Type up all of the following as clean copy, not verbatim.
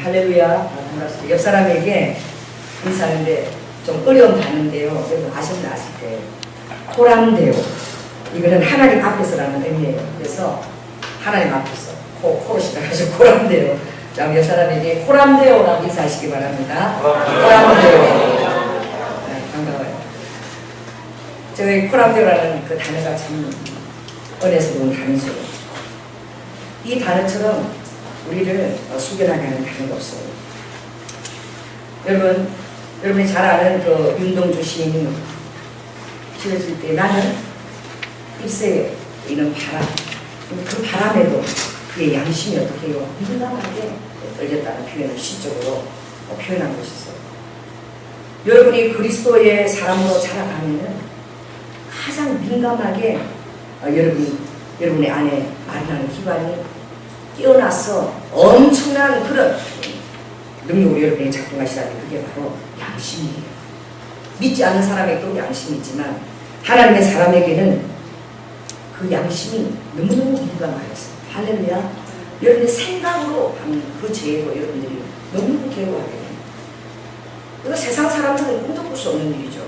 할렐루야. 반갑습니다. 옆 사람에게 인사하는데 좀 어려운 단어인데요. 여러분 아셨나 아실 때 코람데오. 이거는 하나님 앞에서라는 의미예요. 그래서 하나님 앞에서 코로 시작하셔 코람데오. 자, 옆 사람에게 코람데오라고 인사하시기 바랍니다. 코람데오. 네, 반가워요. 저희 코람데오라는 그 단어가 참 은혜스러운 단어죠. 이 단어처럼 우리를 숙연하게 하는 단어가 없어요. 여러분이 잘 아는 그 윤동주 시인이 지어질 때 나는 입새에 있는 바람, 그 바람에도 그의 양심이 어떻게 해요? 민감하게 떨렸다는 표현을 시적으로 표현한 것이 있어요. 여러분이 그리스도의 사람으로 자라가면 가장 민감하게 여러분의 안에 마련하는 기관이 뛰어나서 엄청난 그런 능력으로 여러분이 작동하시다니 그게 바로 양심이에요. 믿지 않는 사람에게도 양심이 있지만 하나님의 사람에게는 그 양심이 너무너무 민감하여서 할렐루야. 여러분의 생각으로 하는 그 죄로 여러분들이 너무너무 괴로워하게 됩니다. 그래서 세상 사람들은 꿈도 꿀 수 없는 일이죠.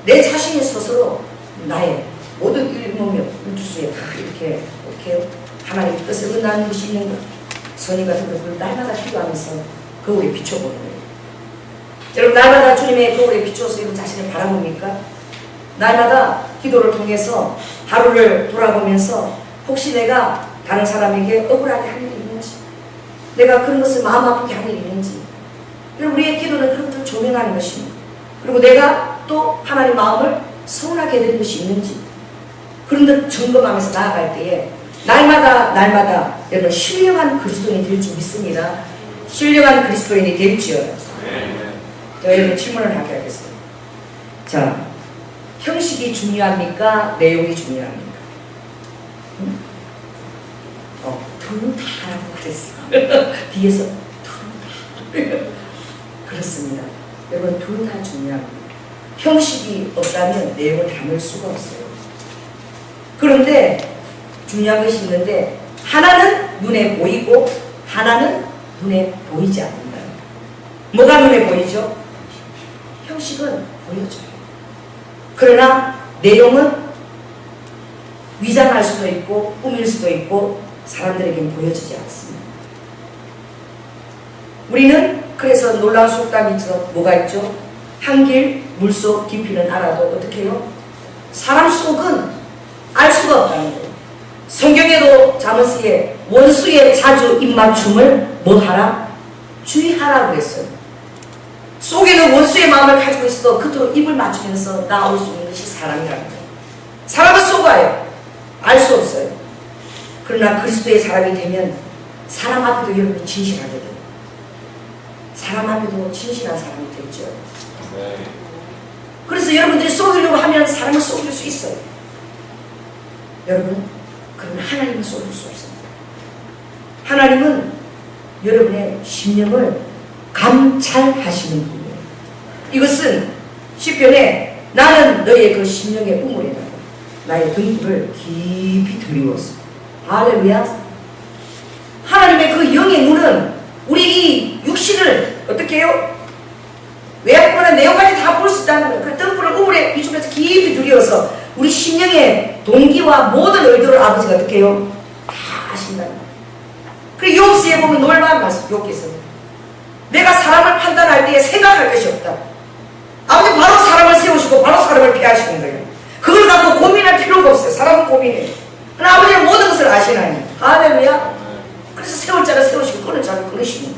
내 자신이 스스로 나의 모든 일몸며 우주수에 다 이렇게 하나님의 뜻을 은나는 것이 있는 것, 선이 같은 것을 날마다 기도하면서 거울에 비춰보는 거예요. 여러분 날마다 주님의 거울에 비춰서 여러분 자신을 바라봅니까? 날마다 기도를 통해서 하루를 돌아보면서 혹시 내가 다른 사람에게 억울하게 할 일이 있는지, 내가 그런 것을 마음 아프게 할 일이 있는지, 그리고 우리의 기도는 그런 것을 조명하는 것입니다. 그리고 내가 또 하나님 마음을 서운하게 해드린 것이 있는지 그런 걸 점검하면서 나아갈 때에 날마다 여러분 신령한 그리스도인이 될 줄 믿습니다. 신령한 그리스도인이 될지요. 자, 여러분 질문을 하게 하겠습니다. 자, 형식이 중요합니까? 내용이 중요합니까? 둘 다라고 그랬어요. 뒤에서 둘 다. 그렇습니다. 여러분 둘 다 중요합니다. 형식이 없다면 내용을 담을 수가 없어요. 그런데 중요한 것이 있는데 하나는 눈에 보이고 하나는 눈에 보이지 않는다. 뭐가 눈에 보이죠? 형식은 보여져요. 그러나 내용은 위장할 수도 있고 꾸밀 수도 있고 사람들에게는 보여지지 않습니다. 우리는 그래서 놀라운 속담이 있죠. 뭐가 있죠? 한길 물속 깊이는 알아도 어떻게 해요? 사람 속은 알 수가 없다는 거예요. 성경에도 자문스에 원수의 자주 입맞춤을 뭐하라? 주의하라고 했어요. 속에는 원수의 마음을 가지고 있어도 그토록 입을 맞추면서 나올 수 있는 것이 사람이라는 거예요. 사람은 속아요. 알 수 없어요. 그러나 그리스도의 사람이 되면 사람 앞에도 여러분이 진실하게 돼요. 사람 앞에도 진실한 사람이 되죠. 그래서 여러분들이 속이려고 하면 사람을 속일 수 있어요. 여러분, 그러나 하나님은 속일 수 없습니다. 하나님은 여러분의 심령을 감찰하시는 분이에요. 이것은 시편에 나는 너의 그 심령의 우물에다가 나의 등불을 깊이 들이웠어. 할렐루야. 하나님의 그 영의 눈은 우리 이 육신을 어떻게 해요? 외양권의 내용까지 다 볼 수 있다는 거예요. 그 등불을 우물에 비추면서 깊이 들이워서 우리 심령의 동기와 모든 의도를 아버지가 어떻게 해요? 다 아신다는 거예요. 그리고 욥기에 보면 놀라운 말씀, 욥기에서 내가 사람을 판단할 때에 생각할 것이 없다. 아버지 바로 사람을 세우시고 바로 사람을 피하시는 거예요. 그걸 갖고 고민할 필요가 없어요. 사람은 고민해요. 그러나 아버지는 모든 것을 아시나니. 할렐루야. 그래서 세울 자를 세우시고 끊을 자를 끊으시니.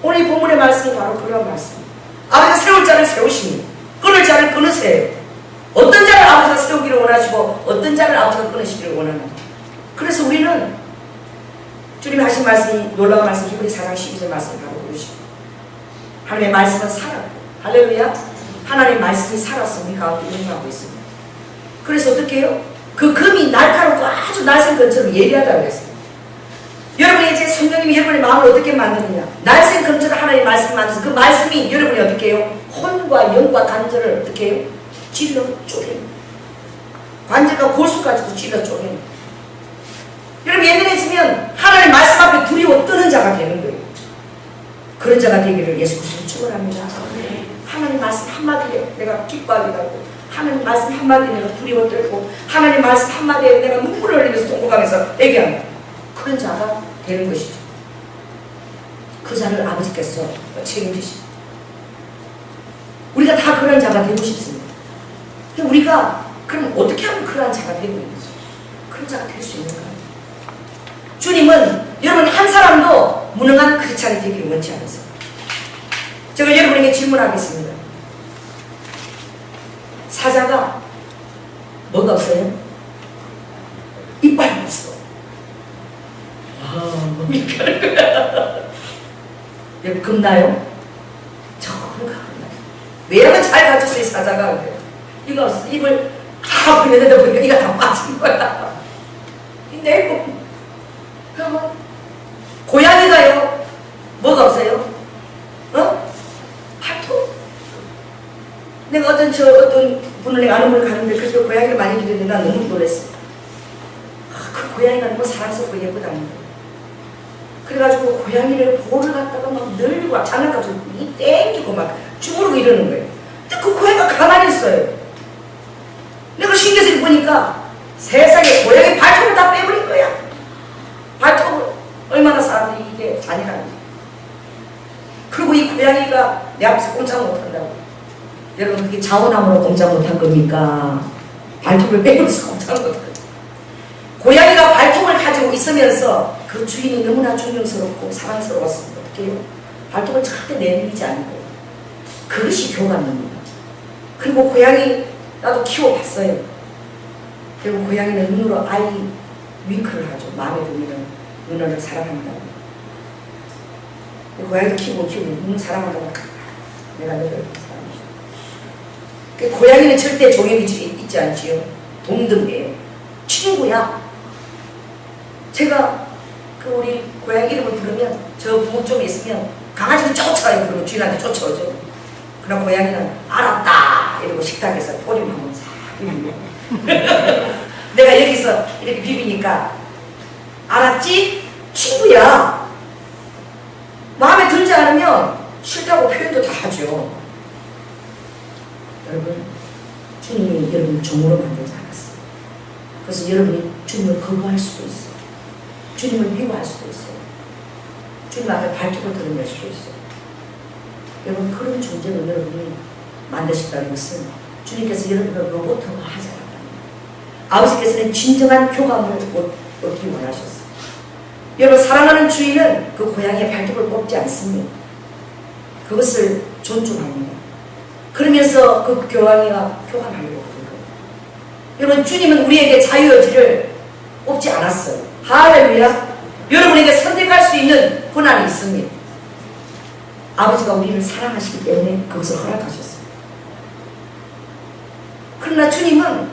오늘 이 본문의 말씀이 바로 그런 말씀입니다. 아버지가 세울 자를 세우시니 끊을 자를 끊으세요. 어떤 자를 아버지가 세우기를 원하시고 어떤 자를 아버지가 끊으시기를 원합니다. 그래서 우리는 주님이 하신 말씀이 놀라운 말씀, 히브리 4장 12절 말씀을 바로 보시고 하나님의 말씀은 살았고, 할렐루야. 하나님의 말씀이 살아서 우리 가운데 운행하고 있습니다. 그래서 어떻게 해요? 그 금이 날카롭고 아주 날쌘 것처럼 예리하다고 그랬어요. 여러분이 이제 성령님이 여러분의 마음을 어떻게 만드느냐? 날쌘 금처럼 하나님의 말씀을 만들어서 그 말씀이 여러분이 어떻게 해요? 혼과 영과 관절을 어떻게 해요? 찔러 쪼개요. 관절과 골수까지도 찔러 쪼개요. 여러분 예민해지면 하나님 말씀 앞에 두려워 뜨는 자가 되는 거예요. 그런 자가 되기를 예수 그리스도 축원합니다. 하나님 말씀 한마디에 내가 기뻐하게 되고 하나님 말씀 한마디에 내가 두려워 떨고 하나님 말씀 한마디에 내가 눈물을 흘리면서 통곡하면서 얘기합니다. 그런 자가 되는 것이죠. 그 자를 아버지께서 책임지십니다. 우리가 다 그런 자가 되고 싶습니다. 우리가 그럼 어떻게 하면 그런 자가 되고 있는지, 그런 자가 될 수 있는가? 주님은 여러분 한 사람도 무능한 크리스찬이 되기를 원치 않으세요. 제가 여러분에게 질문하겠습니다. 사자가 뭐가 없어요? 이빨이 없어. 뭡니까? 여러분 겁나요? 저는 겁나요. 왜냐면 잘 갖췄어요 사자가. 이거 없어. 입을 다 벌려내다 보니까 이가 다 빠진 거야. 이 내몸. 그러면 고양이가요 뭐가 없어요? 발톱. 내가 어떤 분을 내가 아는 분을 가는데 그래서 고양이를 많이 기르는데 난 너무 놀랐어. 그 고양이가 너무 사랑스럽고 예쁘다는 거예요. 그래가지고 고양이를 볼을 갖다가 막 늘리고 장난감도 땡기고 막 주무르고 이러는 거예요. 근데 그 고양이가 가만히 있어요. 내가 신경을 보니까 세상에 고양이 발톱을 다 빼버린 거야. 발톱을. 얼마나 사람들이 이게 잔인한지. 그리고 이 고양이가 내 앞에서 꼼짝 못한다고. 여러분 그게 자원함으로 꼼짝 못한 겁니까? 발톱을 빼면서 꼼짝 못한 거예요. 고양이가 발톱을 가지고 있으면서 그 주인이 너무나 존경스럽고 사랑스러웠습니다. 어떻게 해요? 발톱을 절대 내밀지 않고. 그것이 교감입니다. 그리고 고양이 나도 키워봤어요. 그리고 고양이는 눈으로 아이 윙크를 하죠. 마음에 들면 눈을 사랑한다고. 고양이도 키우고 눈을 사랑한다고. 내가 너를 사랑해줘. 고양이는 절대 종역이 있지 않지요. 동등해요. 친구야. 제가 그 우리 고양이 이름을 부르면 저 부모 쪽에 있으면 강아지도 쫓아가요. 그러고 주인한테 쫓아오죠. 그럼 고양이는 알았다 이러고 식탁에서 꼬리만 한번 싹 비비고 내가 여기서 이렇게 비비니까 알았지? 친구야. 마음에 들지 않으면 싫다고 표현도 다 하죠. 여러분 주님이 여러분을 종으로 만들지 않았어요. 그래서 여러분이 주님을 거부할 수도 있어요. 주님을 미워할 수도 있어요. 주님 앞에 발톱을 드러낼 수도 있어요. 여러분 그런 존재로 여러분이 만드셨다는 것은 주님께서 여러분을 로봇으로 하지 않았답니다. 아버지께서는 진정한 교감을 얻기 원하셨어요. 여러분 사랑하는 주인은 그 고양이의 발톱을 뽑지 않습니다. 그것을 존중합니다. 그러면서 그 고양이가 교감하려고 그런 거예요. 여러분 주님은 우리에게 자유의지를 뽑지 않았어요. 할렐루야. 여러분에게 선택할 수 있는 권한이 있습니다. 아버지가 우리를 사랑하시기 때문에 그것을 허락하셨어요. 그러나 주님은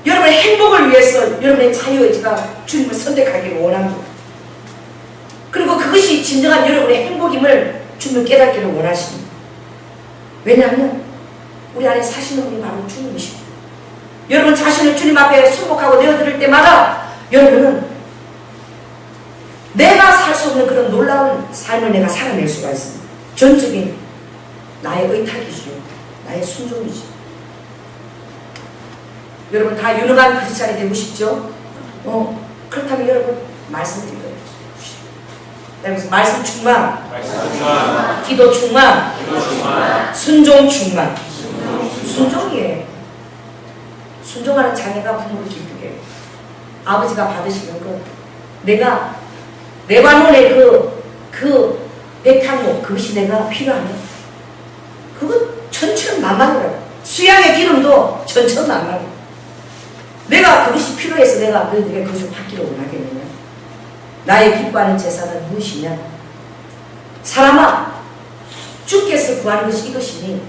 여러분의 행복을 위해서 여러분의 자유의지가 주님을 선택하기를 원합니다. 그리고 그것이 진정한 여러분의 행복임을 주님은 깨닫기를 원하십니다. 왜냐하면 우리 안에 사시는 분이 바로 주님이십니다. 여러분 자신을 주님 앞에 순복하고 내어드릴 때마다 여러분은 내가 살 수 없는 그런 놀라운 삶을 내가 살아낼 수가 있습니다. 전적인 나의 의탁이죠. 나의 순종이죠. 여러분 다 유능한 크리스찬이 되고 싶죠? 그렇다면 여러분 말씀드려요. 그래서 말씀 충만, 기도 충만, 순종 충만. 순종이에요. 순종하는 자녀가 부모를 기쁘게 해요. 아버지가 받으시는 것, 내가 레바논의 그 백향목 그것이 내가 필요하네. 그거 천천만만이라고. 수양의 기름도 천천만만. 내가 그것이 필요해서 내가 너희들에게 그것을 받기를 원하겠느냐. 나의 기뻐하는 제사는 무엇이냐. 사람아 주께서 구하는 것이 이것이니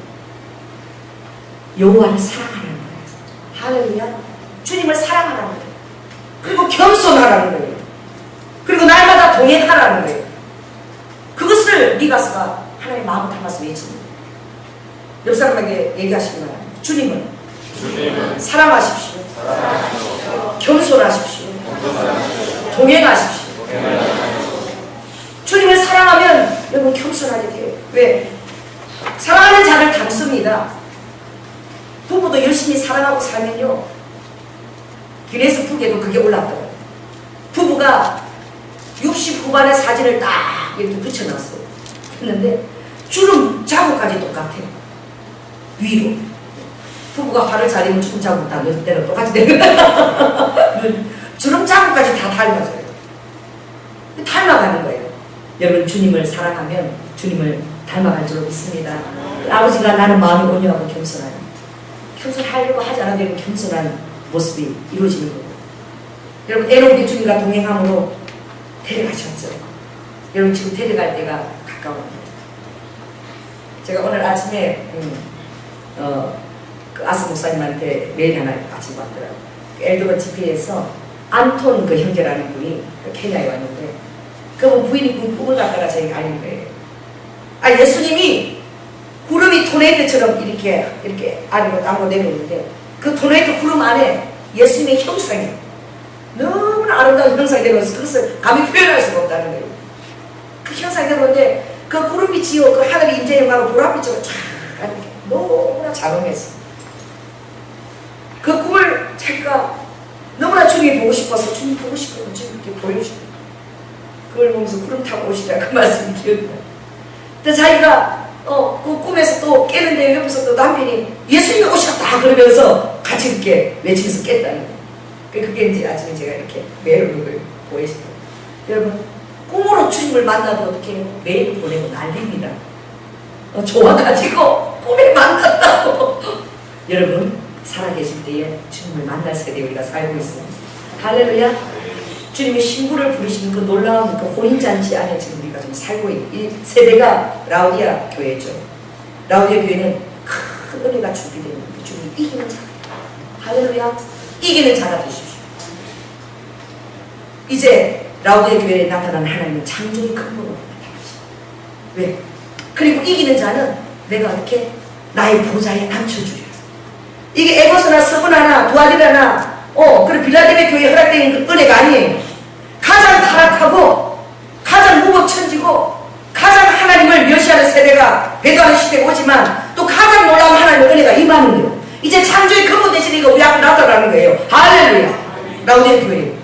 여호와를 사랑하라는 거예요. 할렐루야. 주님을 사랑하라는 거예요. 그리고 겸손하라는 거예요. 그리고 날마다 동행하라는 거예요. 그것을 미가서가 하나님의 마음을 담아서 외칩니다. 옆 사람에게 얘기하시기 바랍니다. 주님은 사랑하십시오. 겸손하십시오. 동행하십시오. 주님을 사랑하면 여러분 겸손하게 돼요. 왜? 사랑하는 자를 닮습니다. 부부도 열심히 사랑하고 살면요, 기네스북에도 그게 올랐더라고요. 부부가 60 후반의 사진을 딱 이렇게 붙여놨어요. 했는데 주름 자국까지 똑같아요. 위로. 부부가 화를 자리면 주름 자국 다 내려 똑같이 되는 거예요. 주름 자국까지 다 닮아져요. 닮아가는 거예요. 여러분, 주님을 사랑하면 주님을 닮아갈 줄 믿습니다. 아버지가 나는 마음이 온유하고 겸손하니, 겸손하려고 하지 않아도 되는 겸손한 모습이 이루어지는 거예요. 여러분, 에녹이 주님과 동행함으로 데려가셨죠. 여러분, 지금 데려갈 때가 가까워요. 제가 오늘 아침에 그 아스 목사님한테 메일 하나 아침 받더라고요. 엘드번 GP에서 안톤 그 형제라는 분이 그 케냐에 왔는데, 그분 부인이 꿈을 갖다가 저에게 알린 거예요. 아, 예수님이 구름이 토네이도처럼 이렇게 아래로 땅으로 내려오는데, 그 토네이도 구름 안에 예수님의 형상이 너무나 아름다운 형상이 내려와서 그것을 감히 표현할 수가 없다는 거예요. 그 형상이 내려오는데 그 구름빛이요, 그 하늘의 임재 영광으로 보랏빛으로 쫙 너무나 장엄했어. 그 꿈을 자기가 너무나 주님이 보고 싶어서, 주님 보고 싶어서 주님 이렇게 보여주고, 그걸 보면서 구름 타고 오시라 그 말씀이 기억나요. 근데 자기가 그 꿈에서 또 깨는데 옆에서 또 남편이 예수님이 오셨다 그러면서 같이 이렇게 외치면서 깼다는 거예요. 그게 이제 아침에 제가 이렇게 메일을 보내시더라고요. 여러분, 꿈으로 주님을 만나도 어떻게 해요? 메일 보내고 난립니다. 좋아가지고 꿈에 만났다고. 여러분, 살아계실 때에 주님을 만날 세대에 우리가 살고 있습니다. 할렐루야. 주님의 신부를 부르시는 그 놀라운 그 혼인잔치 안에 지금 우리가 좀 살고 있는 이 세대가 라우디아 교회죠. 라우디아 교회는 큰 은혜가 준비되어 있는데 주님이 이기는 자. 할렐루야. 이기는 자가 되십시오. 이제 라우디아 교회에 나타나는 하나님은 창조의 근본으로 나타나십니다. 왜? 그리고 이기는 자는 내가 어떻게 나의 보좌에 앉혀주리라. 이게 에베소나 스무나나 두아디라나 그리고 빌라델비아 교회에 허락된 그 은혜가 아니에요. 가장 타락하고 가장 무법천지고 가장 하나님을 멸시하는 세대가 배도하는 시대가 오지만 또 가장 놀라운 하나님의 은혜가 임하는 거예요. 이제 창조의 근본 대신에 이거 우리 앞에 나타나는 거예요. 할렐루야. 라우디아 교회.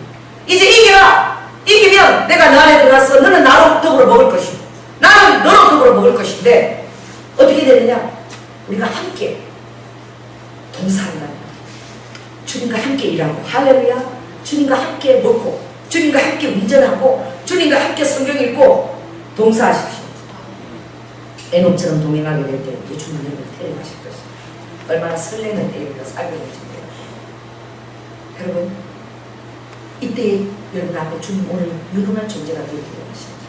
이제 이겨라. 이기면 내가 너 안에 들어가서 너는 나로 더불어 먹을 것이고 나는 너로 더불어 먹을 것인데 어떻게 되느냐? 우리가 함께 동사한다. 주님과 함께 일하고, 할렐루야. 주님과 함께 먹고 주님과 함께 운전하고 주님과 함께 성경 읽고 동사하십시오. 에녹처럼 동행하게 될 때 주님을 데려가실 것입니다. 얼마나 설레는 때에 우리가 살고 있는지. 여러분, 이때 여러분 앞에 주님 오늘 유능한 존재가 되게 되어가십니다.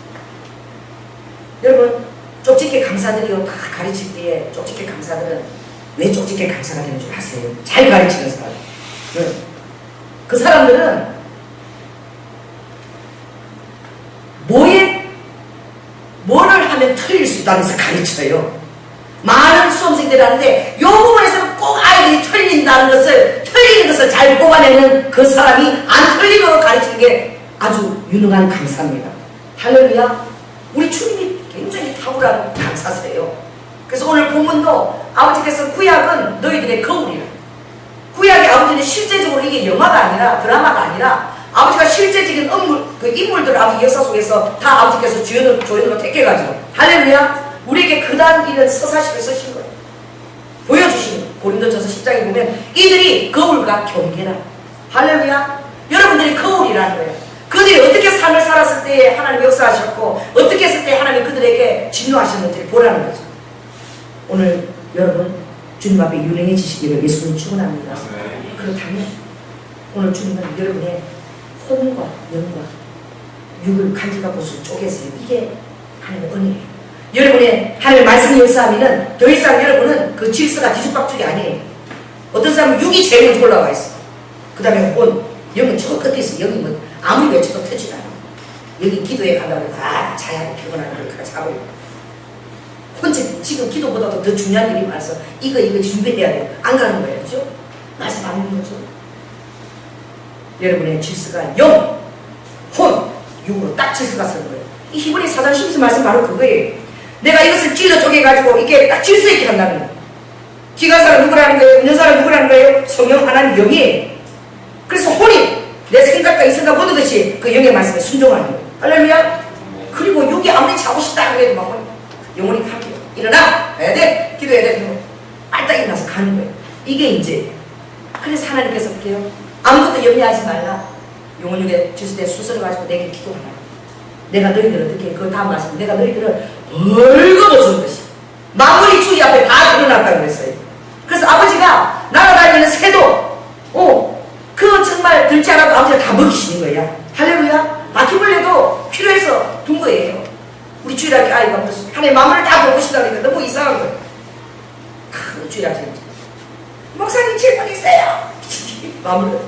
여러분, 쪽집게 강사들이요 다 가르칠 때에 쪽집게 강사들은 왜 쪽집게 강사가 되는 줄 아세요? 잘 가르치는 사람. 그 사람들은 뭐를 하면 틀릴 수 있다면서 가르쳐요. 많은 수험생들이 하는데 이 부분에서는 꼭 아이들이 틀리는 것을 잘 뽑아내는 그 사람이 안 틀리도록 가르치는 게 아주 유능한 강사입니다. 할렐루야. 우리 주님이 굉장히 탁월한 강사세요. 그래서 오늘 본문도 아버지께서 구약은 너희들의 거울이라. 구약의 아버지는 실제적으로 이게 영화가 아니라 드라마가 아니라 아버지가 실제적인 인물들 아버지 역사 속에서 다 아버지께서 조연으로 택해가지고 할렐루야. 우리에게 그다음 일은 서사식을 쓰신 거예요. 보여주시는 고린도전서 10장에 보면 이들이 거울과 경계라. 할렐루야. 여러분들이 거울이라는 거예요. 그들이 어떻게 삶을 살았을 때에 하나님 역사하셨고 어떻게 했을 때 하나님 그들에게 진노하셨는지를 보라는 거죠. 오늘 여러분 주님 앞에 유능해지시기를 예수님 축원합니다. 그렇다면 오늘 주님은 여러분의 혼과 영과 육을 간직하고 쪼개세요. 이게 하나님의 은혜예요. 여러분의 하나님의 말씀이 역사하면은 더 이상 여러분은 그 질서가 뒤죽박죽이 아니에요. 어떤 사람은 육이 제일 먼저 올라와 있어. 그 다음에 혼, 영은 저 끝에 있어. 영이 뭐 아무리 외쳐도 터지지 않아. 여기 기도에 간다고 해도 자야하고 피곤하고 그렇게 잡아요. 혼자 지금 기도보다도 더 중요한 일이 많아서 이거 준비해야 돼요. 안 가는 거예요. 그죠? 말씀 안 읽는 거죠. 여러분의 질서가 영, 혼, 육으로 딱 질서가 서는 거예요. 이 히브리 4장 12절 말씀 바로 그거예요. 내가 이것을 찔러 쪼개가지고 이렇게 딱 질서 있게 한다는 거예요. 귀가 사람 누구라는 거예요? 있는 사람 누구라는 거예요? 성령 하나님 영이에요. 그래서 혼이 내 생각과 이 생각 모든 것이 그 영의 말씀에 순종하는 거예요. 할렐루야. 그리고 육이 아무리 자고 싶다 그래도 막 영혼이 가게 일어나 해야 돼. 기도해야 돼. 빨딱 일어나서 가는 거예요. 이게 이제 그래서 하나님께서 어떻게 해요? 아무것도 염려하지 말라. 영혼 육에 질서된 수선을 가지고 내게 기도하라. 내가 너희들을 어떻게 그 다음 말씀 내가 너희들을 벌거벗은 것이 만물이 주의 앞에 다 드러났다고 그랬어요. 그래서 아버지가 날아다니는 새도 그 정말 들지 않아도 아버지가 다 먹이시는 거야. 할렐루야. 바퀴벌레도 필요해서 둔 거예요. 우리 주일학교 아이가 무슨 하나님 마음을 다 보고 싶다 그러니까 너무 이상한 거예요. 주일학교 목사님 질문 있어요. 마음을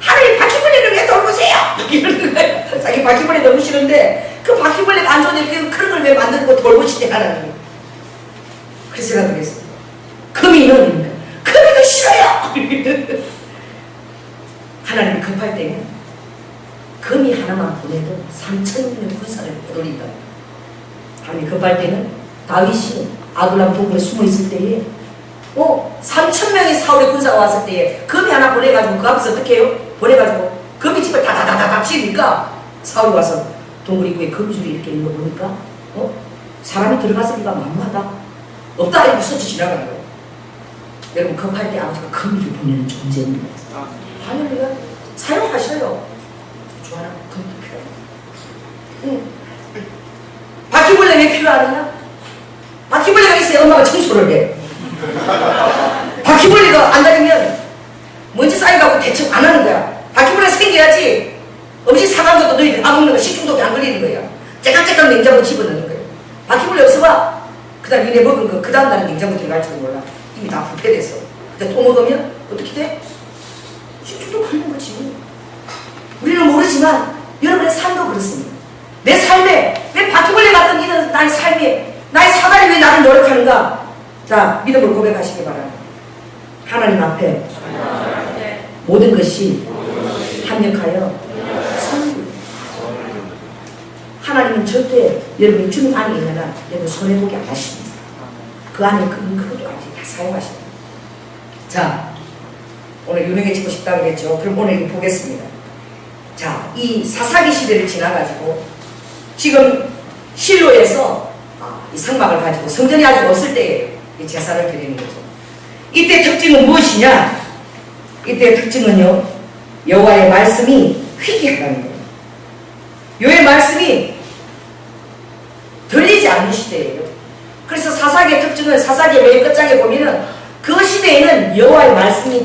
하나님 바퀴벌레를 왜 돌보세요? 이러는 거예요. 자기 바퀴벌레 너무 싫은데 그 바퀴벌레가 안 좋은데 그런 걸 왜 만들고 돌보시대 하나님. 그래서 제가 그랬어요. 금이는 금이도 싫어요. 하나님이 급할 때는 금이 하나만 보내도 3,000명 군사를 떠돌린다. 하나님이 급할 때는 다윗이 아둘람 동굴에 숨어 있을 때에 3,000명의 사울의 군사가 왔을 때에 금이 하나 보내가지고 그 앞에서 어떻게 해요? 보내가지고 금이 집을 다다다다닥 치니까 사울이 와서 동굴 입구에 금줄이 이렇게 있는 거 보니까 사람이 들어갔으니까 만무하다. 없다 이러고 스쳐 지나가는 거예요. 여러분 급할 때 아버지가 금줄 보내는 존재입니다. 하늘이가 사용하셔요. 좋아라. 금도 필요해. 바퀴벌레 왜 필요하느냐? 바퀴벌레가 있어야 엄마가 청소를 해. 바퀴벌레가 안 다니면 먼지 쌓여가고 대처 안 하는 거야. 바퀴벌레 생겨야지 음식 상한 것도 너희들 안 먹는 거 식중독이 안 걸리는 거야. 째깍째깍 냉장고 집어넣는 거야. 바퀴벌레 없어봐. 그 다음 니네 먹은 거 그 다음 날에 냉장고 들어갈지도 몰라. 이미 다 부패됐어. 근데 또 먹으면 어떻게 돼? 식중독 걸리는 거지. 우리는 모르지만 여러분의 삶도 그렇습니다. 내 삶에 왜 바퀴벌레 같은 이런 나의 삶에 나의 사단이 왜 나를 노력하는가? 자, 믿음을 고백하시기 바랍니다. 하나님 앞에 모든 것이 합력하여 선을. 하나님은 절대 여러분이 주님 안에 있는 한 여러분 손해보기 안 하십니다. 그 안에 그것도 다 사용하십니다. 자, 오늘 유명해지고 싶다고 그랬죠. 그럼 오늘 이거 보겠습니다. 자, 이 사사기 시대를 지나가지고 지금 실로에서 이 성막을 가지고 성전이 아직 없을 때에 이 제사를 드리는 거죠. 이때 특징은 무엇이냐? 이때 특징은요, 여호와의 말씀이 희귀하다는 거예요. 여호와의 말씀이 들리지 않는 시대예요. 그래서 사사기의 특징은 사사기의 맨 끝장에 보면은 그 시대에는 여호와의 말씀이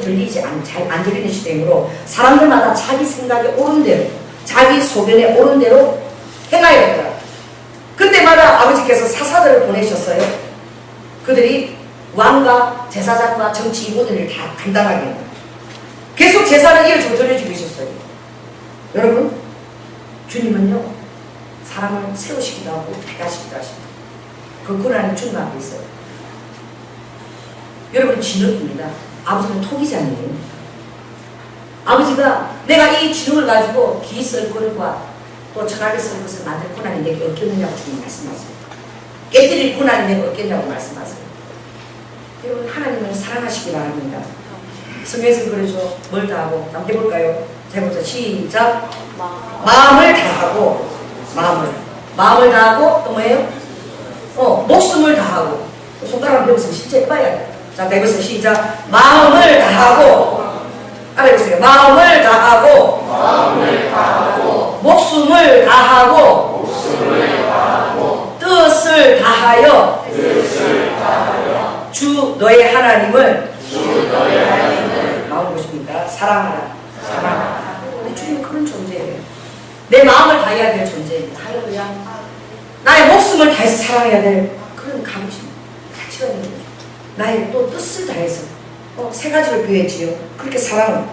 잘 안 들리는 시대이므로 사람들마다 자기 생각에 옳은 대로, 자기 소견에 옳은 대로 행하였더라. 그때마다 아버지께서 사사들을 보내셨어요. 그들이 왕과 제사장과 정치 이모들을 다 감당하게 합니다. 계속 제사를 이어주고 드려주고 있었어요. 여러분, 주님은요, 사람을 세우시기도 하고 택하시기도 하십니다. 그 고난이 주님 앞에 있어요. 여러분, 진흙입니다. 아버지는 토기장이에요. 아버지가 내가 이 진흙을 가지고 기 썰 것과 또 천하게 썰 것을 만들 고난이 내게 없겠느냐고 주님 말씀하세요. 깨뜨릴 고난이 내게 없겠냐고 말씀하세요. 여러분, 하나님을 사랑하시기 바랍니다. 성경에서 그러죠. 뭘 다하고 한번 해볼까요? 해보자. 시작. 마음을 다하고 마음을 다하고 또 뭐예요? 목숨을 다하고 손가락 배우세요. 실제 해봐야 돼. 자, 해보세요. 시작. 마음을 다하고 알아보세요. 마음을 다하고 목숨을 다하고 뜻을 다하여 주 너의 하나님을 마음 보십니까? 사랑하라. 우리 주님은 그런 존재예요. 내 마음을 다해야 될 존재입니다. 할렐루야. 나의 목숨을 다해서 사랑해야 될 그런 가부입니다. 가치가 있는 거죠. 나의 또 뜻을 다해서 세 가지를 표했지요. 그렇게 사랑을.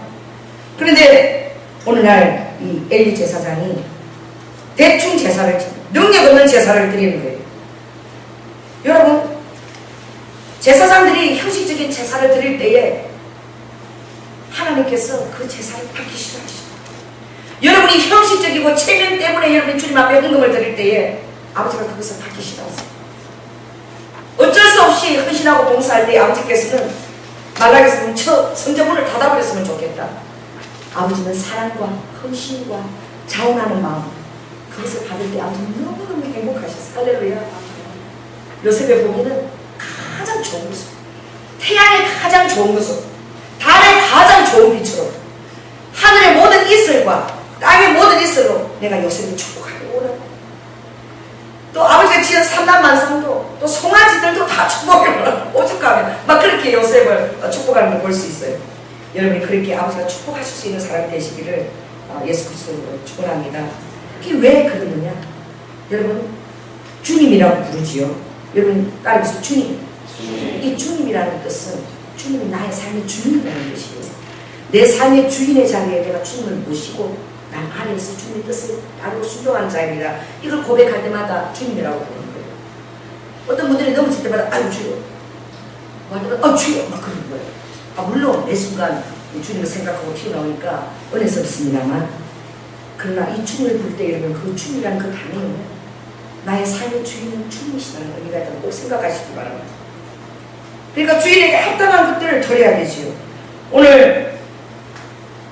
그런데 오늘날 이 엘리 제사장이 대충 제사를 능력 없는 제사를 드리는 거예요. 여러분, 제사장들이 형식적인 제사를 드릴 때에 하나님께서 그 제사를 받기 싫어하십니다. 여러분이 형식적이고 체면 때문에 여러분이 주님 앞에 헌금을 드릴 때에 아버지가 그것을 받기 싫어하세요. 어쩔 수 없이 헌신하고 봉사할 때 아버지께서는 말라기서 보면 성전문을 닫아버렸으면 좋겠다. 아버지는 사랑과 헌신과 자원하는 마음, 그것을 받을 때 아버지는 너무너무 행복하셨어요. 할렐루야. 요셉의 보기는 가장 좋은 모습, 태양의 가장 좋은 모습, 달의 가장 좋은 빛으로, 하늘의 모든 이슬과 땅의 모든 이슬로 내가 요셉을 축복하기 원한다. 또 아버지가 지은 삼남만상도 또 송아지들도 다 축복을 원한다. 오죽하면 막 그렇게 요셉을 축복하는 걸 볼 수 있어요. 여러분이 그렇게 아버지가 축복하실 수 있는 사람이 되시기를 예수 그리스도로 축원합니다. 그게 왜 그러느냐? 여러분, 주님이라고 부르지요. 여러분 따라해보세요. 주님. 이 주님이라는 뜻은 주님이 나의 삶의 주인이라는 뜻이에요. 내 삶의 주인의 자리에 내가 주님을 모시고 난 안에서 주님의 뜻을 따르고 순종하는 자입니다. 이걸 고백할 때마다 주님이라고 부르는 거예요. 어떤 분들이 넘어질 때마다 아유 주여, 아 주여 막 그러는 거예요. 물론 매 순간 주님을 생각하고 튀어나오니까 은혜스럽습니다만, 그러나 이 주님을 부를 때 여러분 그 주님이라는 그 단어는 나의 삶의 주인은 주님이시다는 의미가 있다고 꼭 생각하시기 바랍니다. 그러니까 주인에게 합당한 것들을 드려야 되지요. 오늘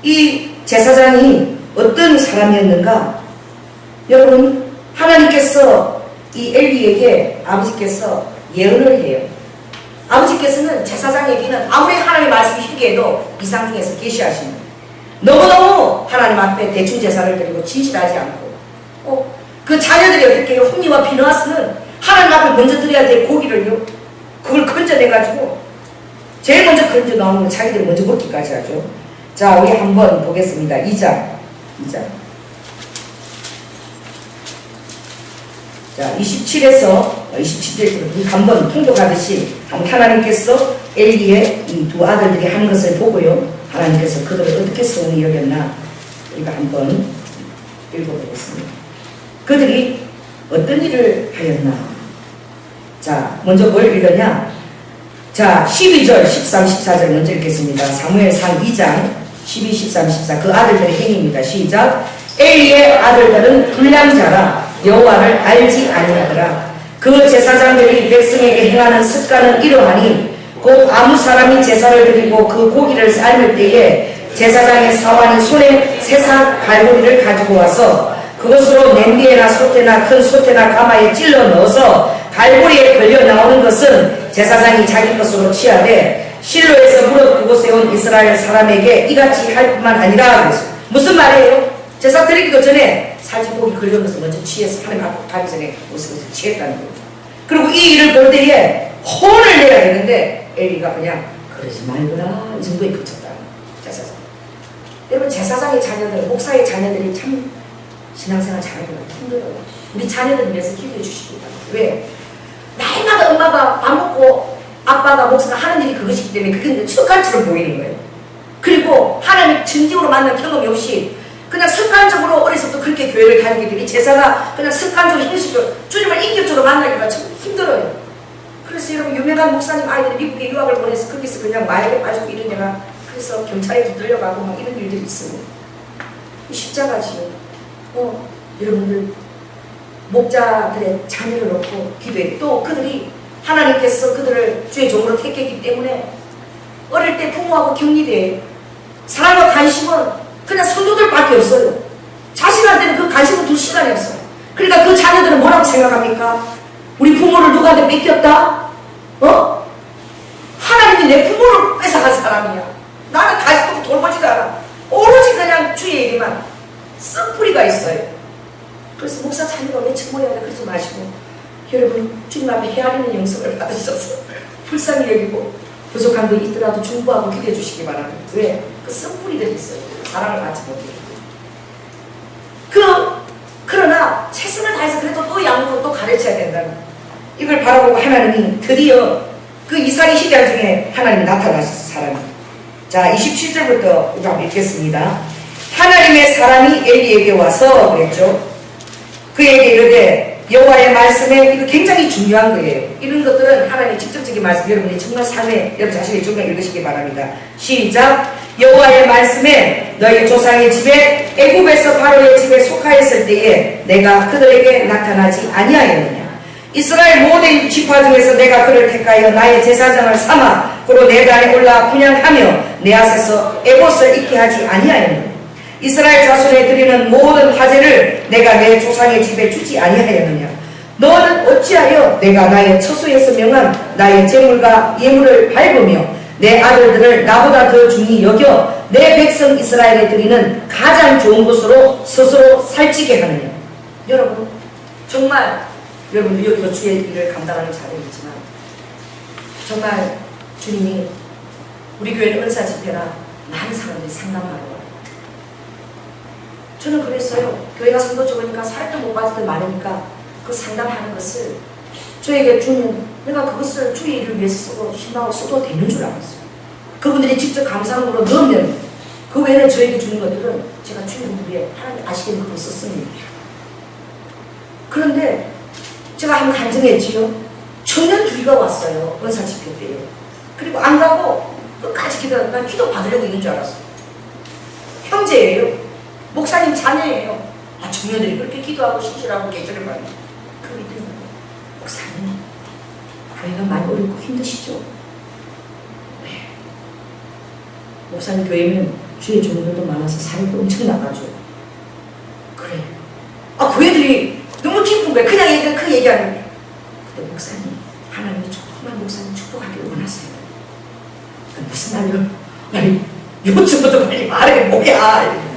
이 제사장이 어떤 사람이었는가? 여러분, 하나님께서 이 엘리에게 아버지께서 예언을 해요. 아버지께서는 제사장에게는 아무리 하나님의 말씀이 희귀해도 이상 중에서 계시하십니다. 너무너무 하나님 앞에 대충 제사를 드리고 진실하지 않고 그 자녀들이 어떻게 해요? 홈니와 비누아스는 하나님 앞에 먼저 드려야 될 고기를요, 그걸 건져내가지고 제일 먼저 건져 나오는 자기들이 먼저 먹기까지 하죠. 자, 우리 한번 보겠습니다. 2장. 자, 27에서 27절부터 한번 통독하듯이 하나님께서 엘리의 이 두 아들들이 하는 것을 보고요, 하나님께서 그들을 어떻게 소원히 여겼나 우리가 한번 읽어보겠습니다. 그들이 어떤 일을 하였나? 자, 먼저 뭘 읽었냐? 자, 12절, 13, 14절 먼저 읽겠습니다. 사무엘상 2장 12, 13, 14 그 아들들의 행위입니다. 시작. 엘리의 아들들은 불량자라 여호와를 알지 아니하더라. 그 제사장들이 백성에게 행하는 습관은 이러하니 곧 아무 사람이 제사를 드리고 그 고기를 삶을 때에 제사장의 사환이 손에 세상 갈고리를 가지고 와서 그것으로 냄비에나 솥에나 큰 솥에나 가마에 찔러 넣어서 갈고리에 걸려 나오는 것은 제사장이 자기 것으로 취하되 실로에서 무릎 꿇고 세운 이스라엘 사람에게 이같이 할 뿐만 아니라. 무슨 말이에요? 제사 드리기도 전에 살찌고기 걸려서 먼저 취해서 하나님 앞에 가기 전에 무슨 것을 취했다는 거예요. 그리고 이 일을 볼 때에 혼을 내야 되는데 엘리가 그냥 그러지 말거라 이 정도에 그쳤다. 제사장. 여러분, 제사장의 자녀들, 목사의 자녀들이 참 신앙생활 잘하기가 힘들어요. 우리 자녀들 위해서 기도해 주시기 바랍니다. 왜? 날마다 엄마가 밥 먹고 아빠가 목사가 하는 일이 그것이기 때문에 그게 습관처럼 보이는 거예요. 그리고 하나님 진정으로 만난 경험이 없이 그냥 습관적으로 어려서부터 그렇게 교회를 다니기 때문에 제사가 그냥 습관적으로 형식적으로 주님을 인격적으로 만나기가 참 힘들어요. 그래서 여러분, 유명한 목사님 아이들이 미국에 유학을 보내서 거기서 그냥 마약에 빠지고 이런 데가, 그래서 경찰에 붙들려가고 막 이런 일들이 있습니다. 십자가지요. 여러분들 목자들의 자녀를 놓고 기도해. 또 그들이 하나님께서 그들을 주의 종으로 택했기 때문에 어릴 때 부모하고 격리돼요. 사랑과 관심은 그냥 성도들밖에 없어요. 자식한테는 그 관심을 둘 시간이 없어요. 그러니까 그 자녀들은 뭐라고 생각합니까? 우리 부모를 누구한테 뺏겼다? 하나님이 내 부모를 뺏어간 사람이야. 나는 가식도 돌보지도 않아. 오로지 그냥 주의 얘기만. 썩뿌리가 있어요. 그래서 목사 자녀가 왜 처모해야 돼? 그러지 마시고, 여러분, 주님 앞에 헤아리는 영성을 받으셔서 불쌍히 여기고 부족한 게 있더라도 중보하고 기도해 주시기 바랍니다. 왜? 그 썩뿌리들이 있어요. 사랑을 받지 못해요. 그러나 최선을 다해서 그래도 또 양육을 또 가르쳐야 된다는, 이걸 바라보고 하나님이 드디어 그 이삭의 시대 중에 하나님이 나타나셨어요. 사람이. 자, 27절부터 우리가 읽겠습니다. 하나님의 사람이 엘리에게 와서 그랬죠. 그에게 이르되 여호와의 말씀에 이거 굉장히 중요한 거예요. 이런 것들은 하나님의 직접적인 말씀 여러분이 정말 삶에 여러분 자신의 정말 읽으시기 바랍니다. 시작. 여호와의 말씀에 너희 조상의 집에 애굽에서 바로의 집에 속하였을 때에 내가 그들에게 나타나지 아니하였느냐. 이스라엘 모든 지파 중에서 내가 그를 택하여 나의 제사장을 삼아 그로 내 단에 올라 분양하며 내 앞에서 에봇을 입게 하지 아니하였느냐. 이스라엘 자손에 드리는 모든 화제를 내가 내 조상의 집에 주지 아니하였느냐. 너는 어찌하여 내가 나의 처소에서 명한 나의 재물과 예물을 밟으며 내 아들들을 나보다 더 중히 여겨 내 백성 이스라엘에 드리는 가장 좋은 곳으로 스스로 살찌게 하느냐. 여러분 정말 여러분 여기도 주의 일을 감당하는 자들이지만 정말 주님이 우리 교회는 은사 집회나 많은 사람들이 상담하러 와요. 저는 그랬어요. 교회가 성도 좋으니까 살도 못 받을 때 많으니까 그 상담하는 것을 저에게 주는 내가 그것을 주의 일을 위해서 쓰고 신나고 써도 되는 줄 알았어요. 그분들이 직접 감사함으로 넣으면 그 외에는 저에게 주는 것들은 제가 주님 위해 하나님 아시기는 그걸 썼습니다. 그런데 제가 한번 간증했지요. 청년 둘이가 왔어요. 은사 집회 때요. 그리고 안 가고 끝까지 기도하다가 기도 받으려고 있는 줄 알았어요. 형제예요. 목사님 자녀예요. 아, 청년들이 그렇게 기도하고 신실하고 계시는 말이에요. 그 믿음은 목사님 교회가 많이 어렵고 힘드시죠? 네. 목사님 교회는 주의 종들도 많아서 사람도 엄청 나가죠. 그래. 아, 그 애들이 너무 기쁜 거야. 그냥 얘기가 그 얘기하는데. 근데 목사님, 하나님이 조금만 목사님 축복하기를 원하세요. 무슨 말이요? 아니, 요즘부터 빨리 말해, 뭐야.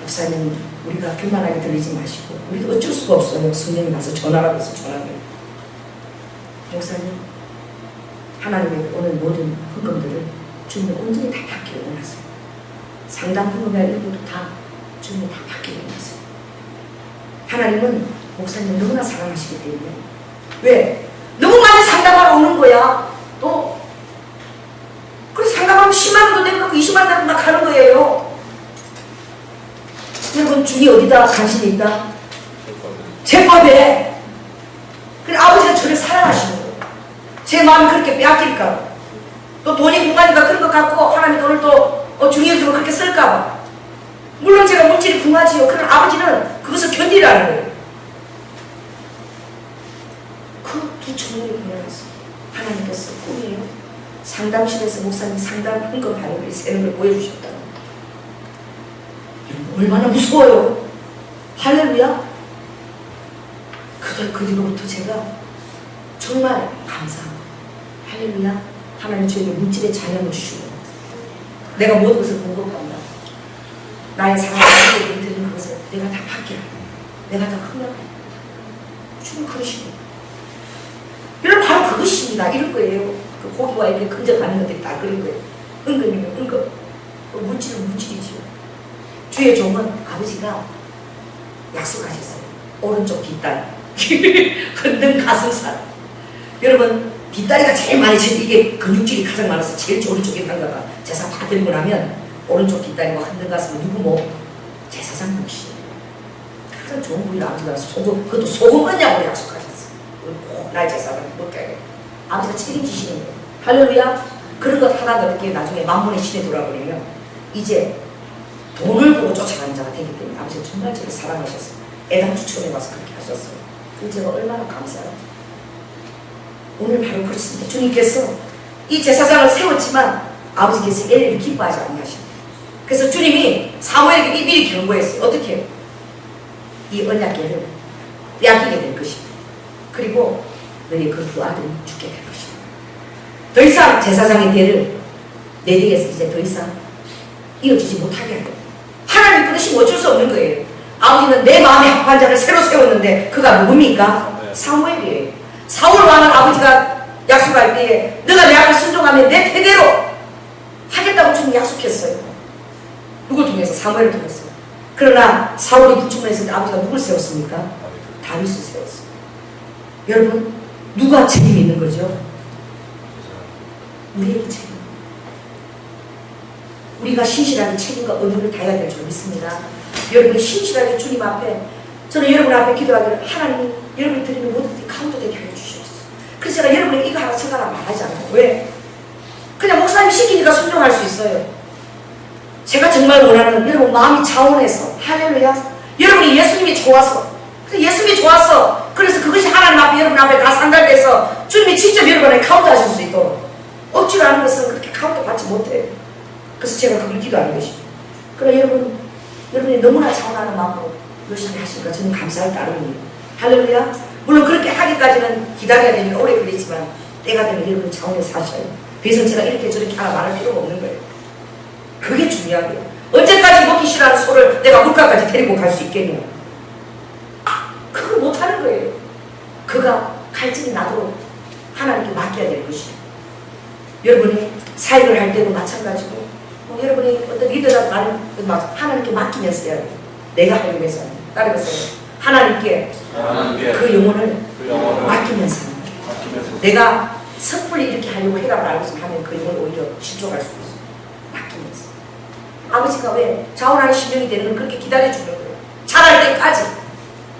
목사님, 우리가 교만하게 들리지 마시고, 우리도 어쩔 수가 없어요. 성령이 가서 전하라고 해서 전하면. 목사님, 하나님의 오늘 모든 헌금들을 주님이 온전히 다 받기를 원하세요. 상담 헌금이나 일부도 다 주님이 다 받기를 원하세요. 하나님은 목사님을 너무나 사랑하시기 때문에 왜? 너무 많이 상담하러 오는 거야. 또 그래서 상담하면 10만 원도 내고 20만 원도 막 가는 거예요. 여러분 주이 어디다 관심이 있다? 제법에. 그래 아버지가 저를 사랑하시는 거예요. 제 마음이 그렇게 빼앗길까 봐. 또 돈이 궁하니까 그런 것 같고 하나님 돈을 또 중요적으로 그렇게 쓸까 봐. 물론 제가 물질이 궁하지요. 그러나 아버지는 그것을 견디라는 거예요. 그 두 청년이 보내놨어요. 하나님께서 꿈이에요. 상담실에서 목사님 상담 헌금 하는 세는 걸 보여주셨다는 거예요. 얼마나 무서워요. 할렐루야. 그 뒤로부터 제가 정말 감사하고 할렐루야. 하나님 저에게 물질의 자녀를 주시고 내가 모든 것을 공급한다. 나의 사랑을 드리는 것을 내가 다 받게 하고 내가 다 흥하고 주님 그러시고 여러분 바로 그것입니다. 이럴 거예요. 그 고기와 이렇게 근접하는 것들이 다 그런 거예요. 은근이면 은근 물질은 물질이지요. 주의 종은 아버지가 약속하셨어요. 오른쪽 뒷다리 흔든 가슴살. 여러분 뒷다리가 제일 많이 이게 근육질이 가장 많아서 제일 오른쪽에 간다가 제사 다 드리고 나면 오른쪽 뒷다리와 흔든 가슴은 누구 뭐 제사장 몫이에요. 가장 좋은 부위를 아버지가 소금, 그것도 소금 넣냐고 약속하셨어요. 꼭 나의 제사장 먹게 하게 아버지가 책임지시는 거예요. 할렐루야. 그런 것 하나가 어떻게 나중에 만문의 신에 돌아버리면 이제 돈을 보고 쫓아가는 자가 되기 때문에 아버지가 정말 저를 사랑하셨어요. 애당 추천해 와서 그렇게 하셨어요. 그 제가 얼마나 감사해요. 오늘 바로 그렇습니다. 주님께서 이 제사장을 세웠지만 아버지께서 애를 기뻐하지 않으십니다. 그래서 주님이 사무엘에게 미리 경고했어요. 어떻게 해요? 이 언약궤를 빼앗기게 될 것입니다. 그리고 너희 그 두 아들이 죽게 될 것입니다. 더 이상 제사장의 대를 내 댁에서 이제 더 이상 이어지지 못하게 하고 하나님 끊으시면 어쩔 수 없는 거예요. 아버지는 내 마음에 합한 자를 새로 세웠는데 그가 누굽니까? 사무엘이에요. 사울 왕은 아버지가 약속할 때에 너가 내 앞에 순종하면 내 대대로 하겠다고 주님 약속했어요. 누굴 통해서? 사무엘을 통해서. 그러나 사울이 부축문했을 때 아버지가 누굴 세웠습니까? 다윗을 세웠어요. 여러분 누가 책임이 있는 거죠? 우리에게 책임. 우리가 신실하게 책임과 의무를 다해야 될 줄 믿습니다. 여러분이 신실하게 주님 앞에 저는 여러분 앞에 기도하기를 하나님이 여러분이 드리는 모든 것이 카운트되게 하여 주시옵소서. 그래서 제가 여러분에게 이거 하라 저거 하라 말하지 않아요. 왜? 그냥 목사님이 시키니까 순종할 수 있어요. 제가 정말 원하는 여러분 마음이 차원해서 할렐루야. 여러분이 예수님이 좋아서 예수님이 좋아서 그래서 그것이 하나님 앞에 여러분 앞에 다 상달돼서 주님이 직접 여러분에게 카운트 하실 수 있도록 억지로 하는 것은 그렇게 카운트 받지 못해요. 그래서 제가 그걸 기도하는 것이죠. 그러나 여러분이 너무나 차원하는 마음으로 열심히 하시니까 저는 감사할 따름입니다. 할렐루야. 물론 그렇게 하기까지는 기다려야 되니까 오래 걸리지만 때가 되면 여러분이 차원에서 하셔요. 그래서 제가 이렇게 저렇게 하나 말할 필요가 없는 거예요. 그게 중요하고요. 언제까지 먹기 싫어하는 소를 내가 물가까지 데리고 갈 수 있겠냐. 그걸 못하는 거예요. 그가 갈증이 나도록 하나님께 맡겨야 될 것이에요. 여러분이 사역을 할 때도 마찬가지고 여러분이 어떤 리더라고 하는 하나님께 맡기면서 해야 돼요. 내가 하기 위해서 따르면서 하나님께 그 영혼을 맡기면서 내가 섣불리 이렇게 하려고 해라고 알고 하면 그 영혼을 오히려 실족할 수도 있어요. 맡기면서 아버지가 왜 자원하는 신령이 되는 걸 그렇게 기다려주는 거예요. 자랄 때까지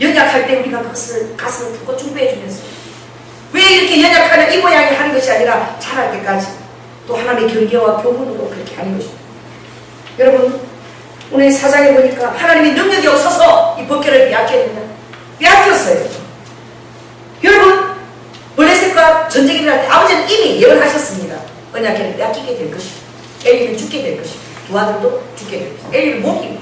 연약할 때 우리가 그것을 가슴을 붓고 중보해주면서 왜 이렇게 연약하냐 이 모양이 하는 것이 아니라 자랄 때까지 또 하나님의 경계와 교훈으로 그렇게 하는 것입니다. 여러분 오늘 사장에 보니까 하나님이 능력이 없어서 이 법궤를 빼앗겼느냐? 빼앗겼어요. 여러분 블레셋과 전쟁이 일어날 때 아버지는 이미 예언하셨습니다. 언약궤를 빼앗기게 될 것이고 엘리는 죽게 될 것이고 두 아들도 죽게 될 것이고 엘리는 못 이겨.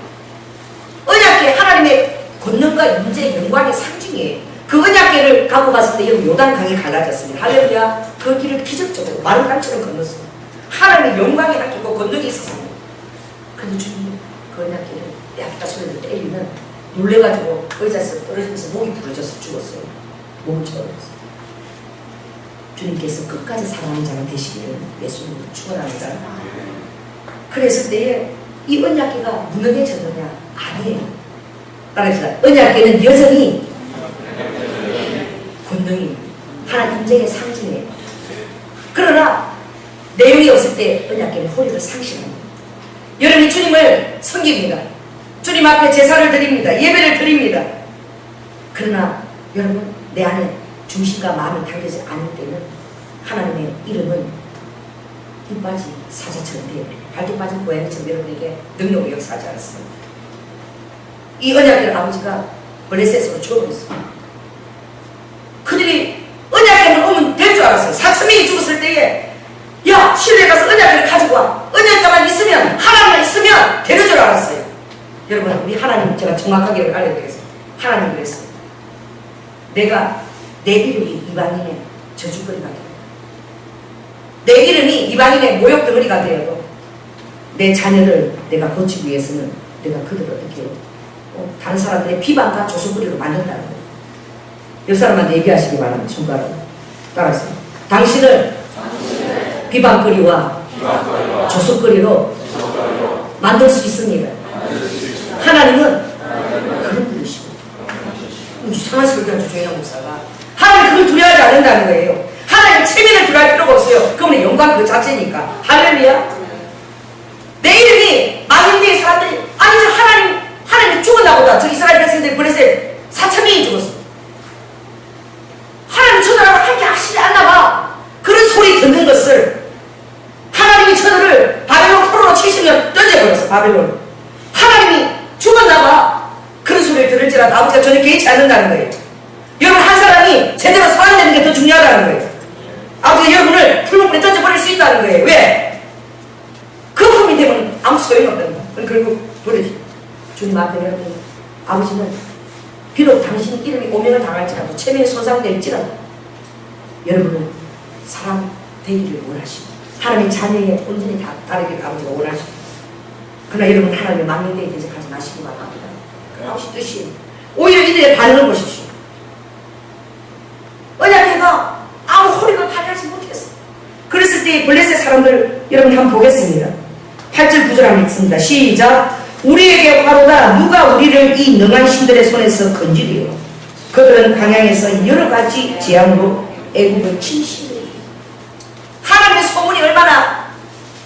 언약궤 하나님의 권능과 인재 영광의 상징이에요. 그 언약궤를 갖고 갔을 때 여러분 요단강이 갈라졌습니다. 할렐루야. 그 길을 기적적으로 마른 강처럼 건넜습니다. 하나님의 영광이 함께고 권능이 있었습니다. 근데 주님이 그 언약궤를 빼앗겼다 소리를 듣고 엘리는 놀래가지고 의자에서 떨어지면서 목이 부러져서 죽었어요. 몸을 쳐버렸어요. 주님께서 끝까지 사랑하는 자가 되시기를 예수님으로 축원합니다. 그랬을 때에 이 언약궤가 무능해졌느냐? 아니에요. 따라합시다. 언약궤는 여전히 권능이 하나님 인재의 상징이에요. 그러나 내용이 없을 때 언약궤는 호리를 상실합니다. 여러분이 주님을 섬깁니다. 주님 앞에 제사를 드립니다. 예배를 드립니다. 그러나 여러분 내 안에 중심과 마음이 담겨지지 않을 때는 하나님의 이름은 이 빠진 사자처럼 돼요. 발도 빠진 고양이처럼 여러분에게 능력을 역사하지 않습니다. 이 언약궤를 아버지가 블레셋으로 주어버렸습니다. 그들이 언약궤만 오면 될 줄 알았어요. 4,000명이 죽었을 때에 야 실내에 가서 언약궤를 가지고 와. 언약궤만 있으면 하나님만 있으면 되는 줄 알았어요. 여러분 우리 하나님 제가 정확하게 알려드리겠습니다. 하나님 그랬어요. 내가 내 이름이 이방인의 저주거리가 되어도 내 이름이 이방인의 모욕 덩어리가 되어도 내 자녀를 내가 고치기 위해서는 내가 그들을 어떻게 해요? 다른 사람들의 비방과 조소거리로 만든다는 거예요. 옆 사람한테 얘기하시기 바랍니다. 손가락으로 따라서 당신을 비방거리와 조소거리로 만들 수 있습니다. 하나님은 그런 분이시고 이상한 소리를 하죠. 조영남 목사가 하나님 그걸 두려워하지 않는다는 거예요. 하나님 체면을 두려워할 필요가 없어요. 그분의 영광 그 자체니까. 할렐루야. 내 이름이 망인대의 사람들이 아니 저 하나님이 죽었나 보다. 저 이스라엘 백성들이 블레셋 4,000명이 죽었어. 하나님 저들하고 함께 하시지 않나 봐. 그런 소리 듣는 것을 하나님이 저들을 바벨론 포로로 70년 던져버렸어. 바벨론. 하나님이 죽었나 봐. 그런 소리를 들을지라도 아버지가 전혀 개의치 않는다는 거예요. 여러분 한 사람이 제대로 살아내는 게 더 중요하다는 거예요. 아버지가 여러분을 풀목불에 던져버릴 수 있다는 거예요. 왜? 그 품이 되면 아무 소용없다는 거예요. 결국 버리지. 주님 앞에 여러분 아버지는 비록 당신 이름이 오명을 당할지라도 체면이 손상될지라도 여러분은 사람 되기를 원하시고 하나님의 자녀의 온전히 다 따르기를 아버지가 원하시고 그러나 여러분 하나님의 망령되이 대적하지 마시기 바랍니다. 그 아버지 뜻이에요. 오히려 이들의 반응을 보십시오. 언약궤가 아무 허리가 발휘하지 못했어. 그랬을 때 블레셋 사람들 여러분 한번 보겠습니다. 8절 9절 한번 읽습니다. 시작. 우리에게 화로다 누가 우리를 이 능한 신들의 손에서 건지리요. 그들은 광야에서 여러 가지 재앙으로 애굽을 친 신들이에요. 하나님의 소문이 얼마나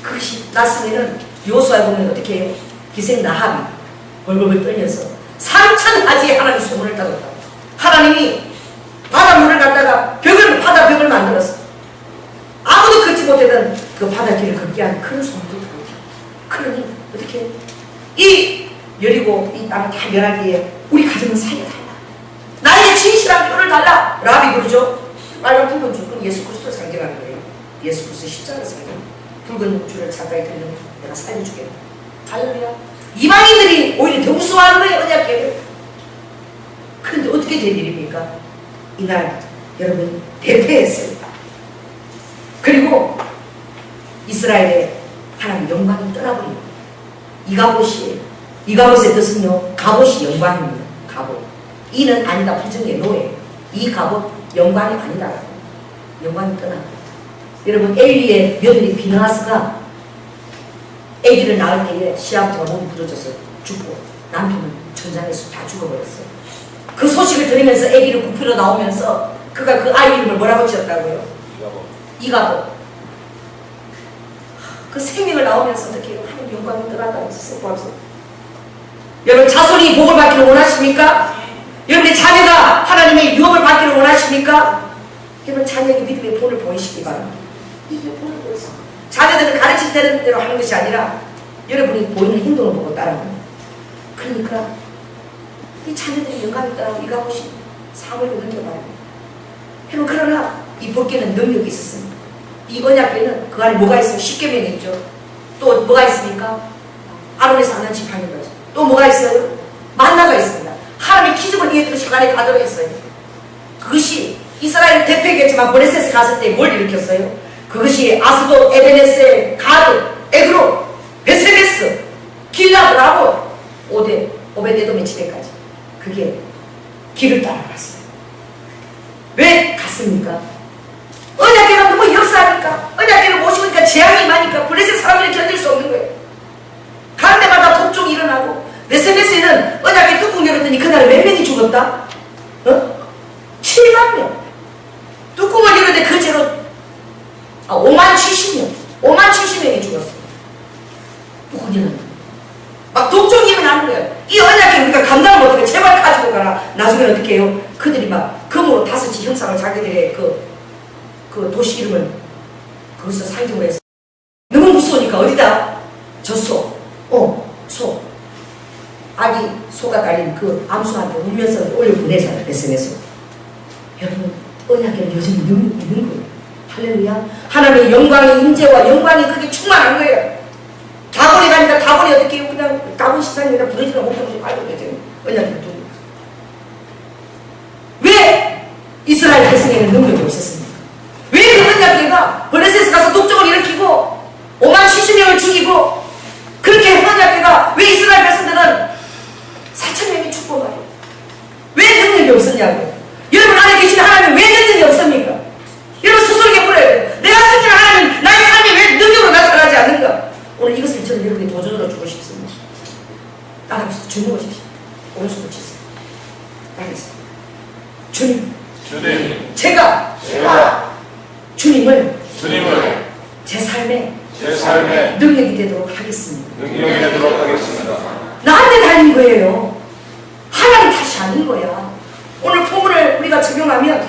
그것이 났으면은 요수아에 보면 어떻게 해요? 기생 나합이 벌벌벌 떨면서 3,000가지의 하나님의 소문을 따졌다. 하나님이 갖다가 바다 벽을 만들었어. 아무도 걷지 못하던 그 바닷길을 걷게 한 큰 소문도 들었다. 그러니 어떻게 이 여리고 이 땅을 다 멸할 때에 우리 가정은 살려달라. 나에게 진실한 표를 달라. 라비 그러죠. 빨간 붉은 줄은 예수 그리스도를 상징하는 거예요. 예수 그리스도 십자가를 상징. 붉은 줄을 가까이 들면 내가 살려주겠다. 할렐루야. 이방인들이 오히려 더 무서워하는 거예요. 언약궤를. 그런데 어떻게 된 일입니까? 이날 여러분 대패했어요. 그리고 이스라엘의 하나님 영광이 떠나버립니다. 이가봇이에요. 이가봇의 뜻은요, 갑옷이 영광입니다. 갑옷. 이는 아니다. 부정의 노예. 이 갑옷 영광이 아니다. 영광이 떠나버립니다. 여러분 엘리의 며느리 비느하스가 아기를 낳을 때에 시아버지가 몸이 부러져서 죽고 남편은 전장에서 다 죽어버렸어요. 그 소식을 들으면서 아기를 굽히러 나오면서 그가 그 아이 이름을 뭐라고 지었다고요? 이가봇. 그 생명을 나오면서 어떻게 하나님 영광이 떠난다고 했었어. 여러분 자손이 복을 받기를 원하십니까? 여러분의 자녀가 하나님의 유업을 받기를 원하십니까? 여러분 자녀에게 믿음의 본을 보이시기 바랍니다. 믿음의 본을 보여서 자녀들은 가르칠 대로 하는 것이 아니라 여러분이 보이는 행동을 보고 따라합니다. 그러니까 이 자녀들의 영광이 따라고 이가봇이 사물을 넘겨봐요. 여러분 그러나 이 법궤는 능력이 있었습니다. 이 언약궤는 그 안에 뭐가 있어요? 십계명이 있죠. 또 뭐가 있습니까? 아론에서 안 한 지팡이가 있어요. 또 뭐가 있어요? 만나가 있습니다. 하나님의 기적을 이해드리시 그 안에 다 들어있어요. 그것이 이스라엘 대표이겠지만 브레셋에 갔을 때 뭘 일으켰어요? 그것이 아스돗, 에베네셀, 가드, 에그로, 베세메스, 길라, 라고 오베데돔의 집에까지 그게 길을 따라갔어요. 왜 갔습니까? 언약궤가 너무 역사하니까, 언약궤를 모시니까 재앙이 많으니까 브레셋 사람들이 견딜 수 없는 거예요. 가는 데마다 독종이 일어나고, 베세메스에는 언약궤 뚜껑 열었더니 그날에 몇 명이 죽었다? 7만 명. 뚜껑을 열었는데 그 죄로 5만 70명. 5만 70명이 죽었어요. 뚜껑 열었는데. 막 독종이 일어나는 거예요. 이 언약궤 우리가 감당을 못하게 제발 가지고 가라. 나중에는 어떻게 해요? 그들이 막 금으로 5지 형상을 자기들의 그 도시 이름을 거기서 상징을 해서 너무 무서우니까 어디다? 저 소. 소. 아기 소가 딸린 그 암소한테 울면서 올려보내잖아요. SNS로. 여러분 언약궤는 여전히 능력이 있는 거예요. 할렐루야. 하나님의 영광의 임재와 영광이 그게 충만한 거예요. 다본에 가니까 다본이 어떻게 해요? 그냥 다본 시장이 그냥 부러지나 못 부러지나 말도 되죠. 언약궤를 두고. 왜 이스라엘 백성에는 능력이 없었습니까? 왜 그 언약궤가 블레셋에 가서 독종을 일으키고 5만 70명을 죽이고 그렇게 한 언약궤가 왜 이스라엘 백성들은 4,000명이 죽고 말이에요? 왜 능력이 없었냐고요? 여러분 안에 계신 하나님 왜 능력이 없습니까? 여러분 스스로에게 물어야 돼요. 내가 쓰는 하나님 나의 삶이 왜 능력으로 나타나지 않는가? 오늘 이것을 저는 여러분에게 도전으로 주고 싶습니다. 따라하십시오. 주무십시오. 오른손을 치세요. 따라하십시오. 주님. 제가 주님을 제 삶에 능력이 되도록 하겠습니다. 나한테 달린 거예요. 하나님 탓이 아닌 거야. 오늘 본문을 우리가 적용하면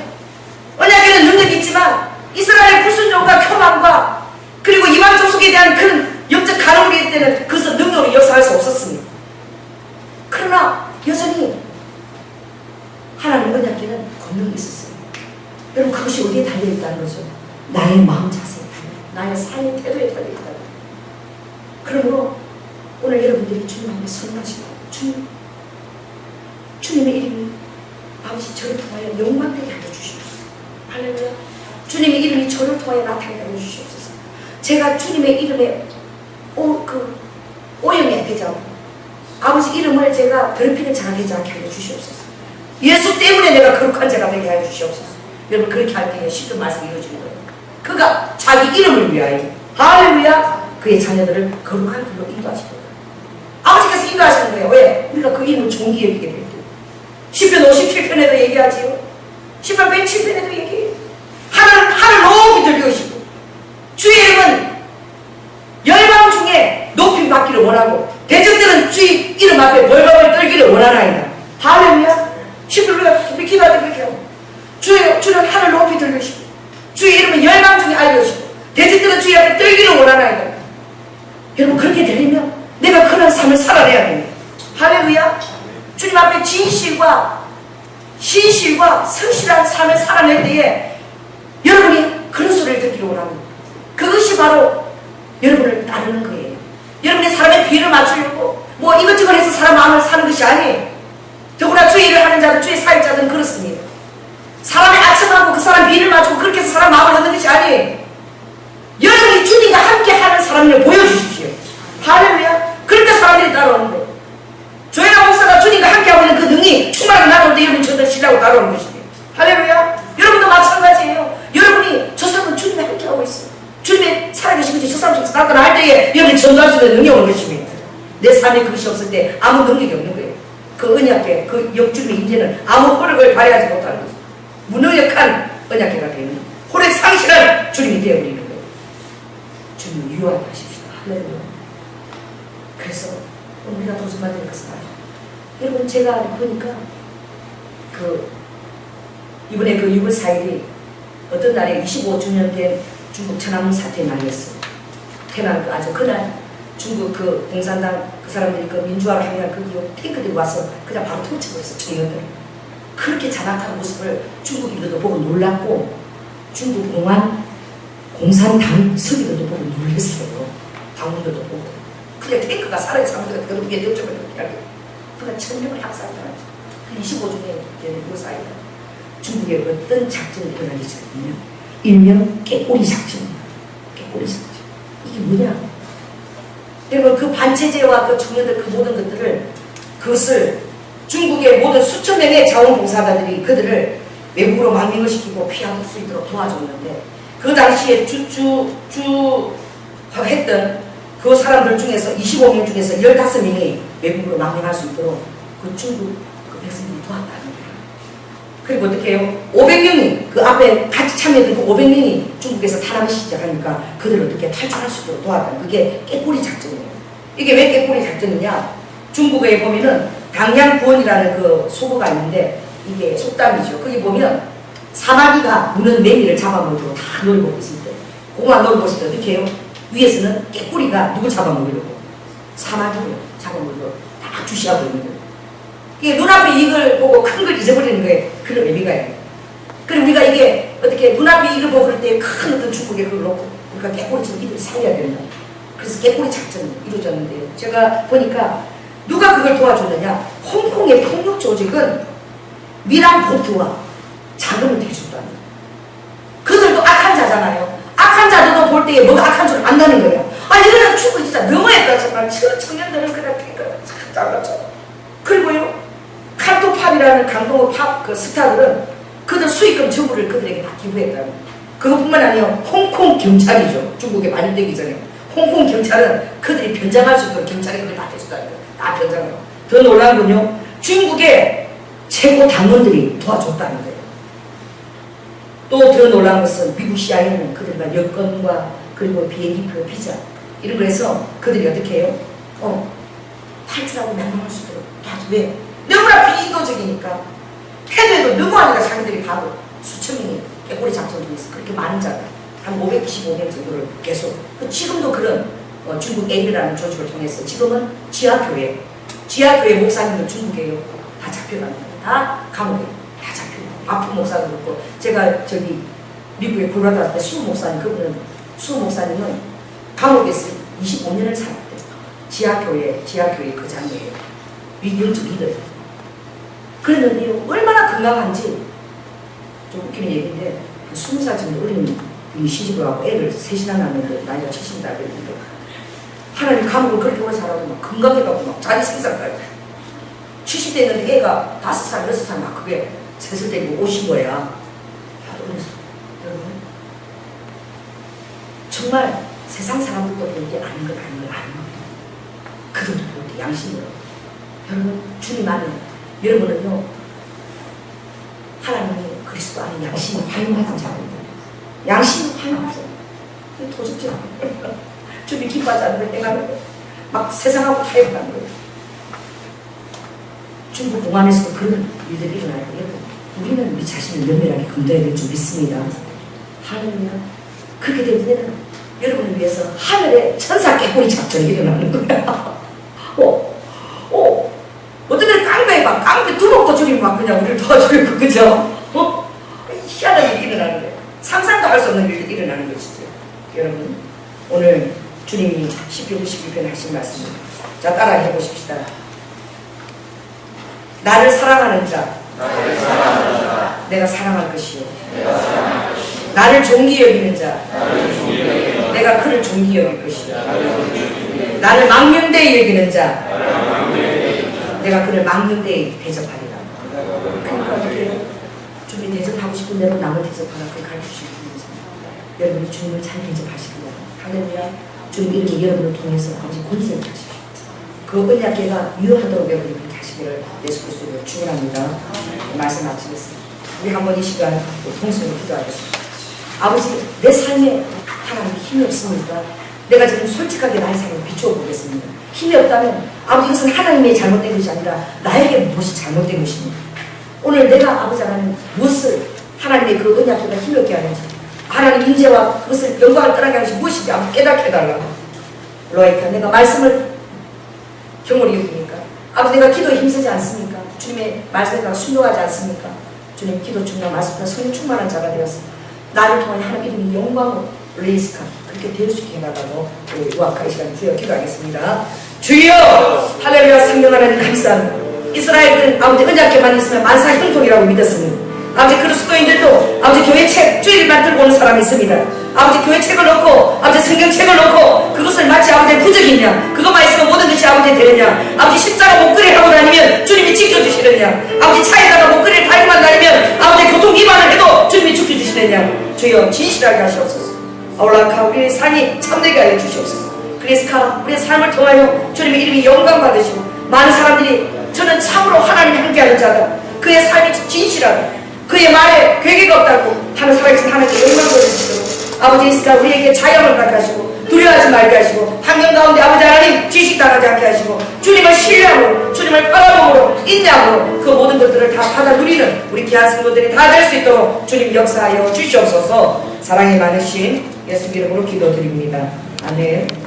언약궤는 능력이 있지만 이스라엘의 불순종과 교만과 그리고 이방 족속에 대한 큰 영적 가늠이 때는 그것은 능력으로 역사할 수 없었습니다. 그러나 여전히 하나님 언약궤는 권능이 있었어요. 여러분 그것이 어디에 달려있다는 거죠? 나의 마음 자세에 달려있다. 나의 삶의 태도에 달려있다. 그러므로 오늘 여러분들이 주님 앞에 선언하시고 주님의 이름이 아버지 저를 통하여 영광되게 하여 주시옵소서. 할렐루야. 주님의 이름이 저를 통하여 나타나게 하여 주시옵소서. 제가 주님의 이름에 오염이 되지 않고 아버지 이름을 제가 더럽히는 자가 되지 않게 하여 주시옵소서. 예수 때문에 내가 거룩한 자가 되게 하여 주시옵소서. 여러분 그렇게 할 때에 쉽은 말씀이 이루어지는 거예요. 그가 자기 이름을 위하여 할렐루야 그의 자녀들을 거룩한 길로 인도하시는 거예요. 아버지께서 인도하시는 거예요. 왜? 우리가 그 이름을 존귀 여기게 될 때. 시편 57편에도 얘기하지요. 시편 107편에도 얘기해요. 하늘 높이 들리시고 주의 이름은 열방 중에 높임 받기를 원하고 대적들은 주의 이름 앞에 벌벌 떨기를 원하나이다. 할렐루야. 시편 우리 기도할 때 그렇게 하고 주는 하늘 높이 들으시고 주의 이름은 열방 중에 알려주시고 돼지들은 주의 앞에 떨기를 원하나이다. 여러분 그렇게 들리면 내가 그런 삶을 살아내야 됩니다. 할렐루야. 주님 앞에 진실과 신실과 성실한 삶을 살아낼 때에 여러분이 그런 소리를 듣기를 원합니다. 그것이 바로 여러분을 따르는 거예요. 여러분의 사람의 비를 맞추려고 뭐 이것저것 해서 사람 마음을 사는 것이 아니에요. 더구나 주의 일을 하는 자들, 주의 사역자들은 그렇습니다. 사람의 아첨하고 그 사람 비를 맞추고 그렇게 해서 사람 마음을 얻는 것이 아니에요. 여러분이 주님과 함께 하는 사람을 보여주십시오. 할렐루야. 그럴 때 사람들이 따라오는 거예요. 조혜나 목사가 주님과 함께하고 있는 그 능이 충만하게 나올 때 여러분 저들 신라고 따라오는 것이에요. 할렐루야. 여러분도 마찬가지예요. 여러분이 저 사람은 주님과 함께하고 있어요. 주님의 살아계신 것이 저 사람 속에서 나타날 때에 여러분이 전도할 수 있는 능력이 오는 것입니다. 내 삶에 그것이 없을 때 아무 능력이 없는 거예요. 그 언약계, 그 역주님의 임재는 아무 호력을 발휘하지 못하는 거죠. 무능력한 언약계가 되는 호력 상실한 주님이 되어버리는 거예요. 주님 유효하십시오. 할렐루야. 그래서 우리가 도전받는 것은 아주 여러분 제가 보니까 이번에 6월 4일이 어떤 날에 25주년 된 중국 천안문 사태의 날이었어요. 태난 그날 중국 그 공산당 그 사람들이 그 민주화를 하면 그 탱크들이 와서 그냥 바로 터쳐버렸어. 청년들. 그렇게 잔악한 모습을 중국인들도 보고 놀랐고 중국 공산당 서기들도 보고 놀랐어요. 당원들도 보고. 그냥 탱크가 살아있는 사람들 같은 게 뇌쪽을 이렇게 하게. 그러니까 천명을 학살했다는 그 25주년에 되는 그 사이에 중국에 어떤 작전이 일어나기 시작하면 일명 깨꼬리 작전입니다. 깨꼬리 작전. 이게 뭐냐? 여러분 그 반체제와 그 청년들 그 모든 것들을 그것을 중국의 모든 수천 명의 자원봉사자들이 그들을 외국으로 망명을 시키고 피할 수 있도록 도와줬는데 그 당시에 했던 그 사람들 중에서 25명 중에서 15명이 외국으로 망명할 수 있도록 그 중국 그 백성들이 도왔다는 거예요. 그리고 어떻게 해요? 500명이 그 앞에 같이 참여했던 그 500명이 중국에서 탈환을 시작하니까 그들을 어떻게 탈출할 수 있도록 도왔다는 그게 깨꼬리 작전이에요. 이게 왜 깨꼬리 작전이냐? 중국에 보면은 당양구원이라는 그 소보가 있는데 이게 속담이죠. 거기 보면 사마귀가 무는 매미를 잡아먹으려고 다 놀고 있을 때 공안 놀고 있을 때 어떻게 해요? 위에서는 깨꼬리가 누구 잡아먹으려고? 사마귀를 잡아먹으려고 딱 주시하고 있는 거예요. 이게 눈앞에 이걸 보고 큰 걸 잊어버리는 거예요. 그런 의미가 있어요. 그리고 우리가 이게 어떻게 눈앞에 이걸 보고 그럴 때 큰 어떤 축복에 그걸 놓고 우리가 깨꼬리처럼 이들을 살려야 된다. 그래서 깨꼬리 작전이 이루어졌는데요. 제가 보니까 누가 그걸 도와줬느냐? 홍콩의 폭력 조직은 미란포트와 자금을 대줬다는 거예요. 그들도 악한 자잖아요. 악한 자들도 볼 때에 뭐가 악한 줄 안다는 거예요. 아, 이거는 축구 진짜 너무했다. 정말 청년들은 그냥 참 잘났죠. 그리고요, 칼토팝이라는 강동의 팝 그 스타들은 그들 수익금 전부를 그들에게 다 기부했다는 거예요. 그것뿐만 아니라 홍콩 경찰이죠. 중국에 발효되기 전에. 홍콩 경찰은 그들이 변장할 수 있도록 경찰이 그걸 다 해줬다는 거예요. 다 변장해요. 더 놀라운 건요, 중국의 최고 당원들이 도와줬다는 거예요. 또 더 놀라운 것은 미국 CIA는 그들과 여권과 그리고 비행기표, 비자 이런 거 해서 그들이 어떻게 해요? 탈출하고 멸망할 수 있도록 도와줘. 왜? 너무나 비인도적이니까. 해도 너무하니까 자기들이 바로 수천 명이 깨꼬리 작전 중에서 그렇게 많은 자들 한 525명 정도를 계속 지금도 그런 중국 A라는 조직을 통해서 지금은 지하교회 목사님들 중국에요. 다 잡혀갑니다. 다 감옥에 다 잡혀요. 아픈 목사도 그렇고 제가 저기 미국에 콜로라도 왔을 때 수 목사님은 감옥에서 25년을 살았대요. 지하교회 거장이에요. 영적 리더예요. 그랬는데요. 얼마나 건강한지 좀 웃기는 얘기인데 20살 정도 어린 분이 시집을 하고 애를 셋이나 낳는 나이가 70다 됐는데 하나님 감옥을 그렇게 오래 살아도 막 건강해가고 막 자기 생산까지 70대 있는데 애가 5살, 6살 막 그게 셋을 데리고 오신 거야. 그래서 여러분 정말 세상 사람들도 볼 때 아는 걸 아는 겁니다. 그들도 볼 때 양심으로 여러분 주님 안에 여러분은요 하나님이 그리스도 안에 양심이 활용하는 자입니다. 양심이 활용하세요. 도적질 주님 기뻐하지 않는 걸 행하는 거예요. 막 세상하고 타협하는 거예요. 중국 공안에서도 그런 일들이 일어나요. 여러분 우리는 우리 자신을 면밀하게 검토해야 될 줄 믿습니다. 할렐루야. 그렇게 되면 여러분을 위해서 하늘에 천사 깨꼬리 작전이 일어나는 거야. 어떤 데는 깡패 막 깡패 두목도 주님 막 그냥 우리를 도와주고 그죠? 희한한 일이 일어나는 거예요. 상상도 할 수 없는 일이 일어나는 것이죠. 여러분 오늘 주님이 시편 91편 하신 말씀입니다. 자 따라 해보십시다. 나를 사랑하는 자 내가 사랑할 것이요 나를 존귀 여기는 자 내가 그를 존귀 여길 것이요 나를 망령되이 여기는 자 내가 그를 망령되이 대접하리라. 그러니까 어떻게 주님 대접하고 싶은 대로 남을 대접하라. 그걸 가르쳐주시는 거죠. 여러분이 주님을 잘 대접하시기를 할렐루야. 주님 이름이 여러분을 통해서 아버지 권세를 하십시오. 그 언약궤가 유효하도록 여러분이 그렇게 하시기를 예수 그리스도로 축원합니다. 말씀 마치겠습니다. 우리 한번 이 시간 통성으로 기도하겠습니다. 아버지 내 삶에 하나님 힘이 없습니까? 내가 지금 솔직하게 나의 삶을 비추어 보겠습니다. 힘이 없다면 아버지 이것은 하나님의 잘못된 것이 아니라 나에게 무엇이 잘못된 것입니다. 오늘 내가 아버지 하나님 무엇을 하나님의 그 언약궤가 힘이 없게 하는지 하나님 인재와 그것을 영광을 떠나게 하는지 무엇인지 아버지 깨닫게 해달라고. 로이카 내가 말씀을 경홀히 여기니까 아버지 내가 기도에 힘쓰지 않습니까? 주님의 말씀에 내가 순종하지 않습니까? 주님 기도 충만 말씀과 성령 충만한 자가 되었어. 나를 통한 하나님 이름이 영광으로 레이스카 그렇게 될 수 있게 해달라고 우리 우악하의 시간 주여 기도하겠습니다. 주여 할렐루야. 성령 하나님 감사합니다. 이스라엘은 아버지 언약궤만 있으면 만사 형통이라고 믿었습니다. 아버지 그리스도인들도 아버지 교회 책 주일만 들고 오는 사람이 있습니다. 아버지 교회 책을 놓고 아버지 성경책을 놓고 그것을 마치 아버지 부적이냐 그것만 있으면 모든 것이 아버지 되느냐 아버지 십자가 목걸이를 하고 다니면 주님이 지켜주시느냐 아버지 차에다가 목걸이를 달고만 다니면 아버지 교통기만을 해도 주님이 지켜주시느냐 주여 진실하게 하시옵소서. 아울라카 우리의 삶이 참되게 하여 주시옵소서. 그리스카 우리의 삶을 통하여 주님의 이름이 영광 받으시고 많은 사람들이 저는 참으로 하나님이 함께하는 자다 그의 삶이 진실하다 그의 말에 괴계가 없다고 하는 살아계신 하나님께 영광 받으시도록 아버지 이스카 우리에게 자유함을 갖게 하시고 두려워하지 말게 하시고 환경 가운데 아버지 하나님 지식당하지 않게 하시고 주님을 신뢰함으로 주님을 바라봄으로 인내함으로 그 모든 것들을 다 받아 누리는 우리 귀한 성도들이 다 될 수 있도록 주님 역사하여 주시옵소서. 사랑이 많으신 예수 이름으로 기도드립니다. 아멘.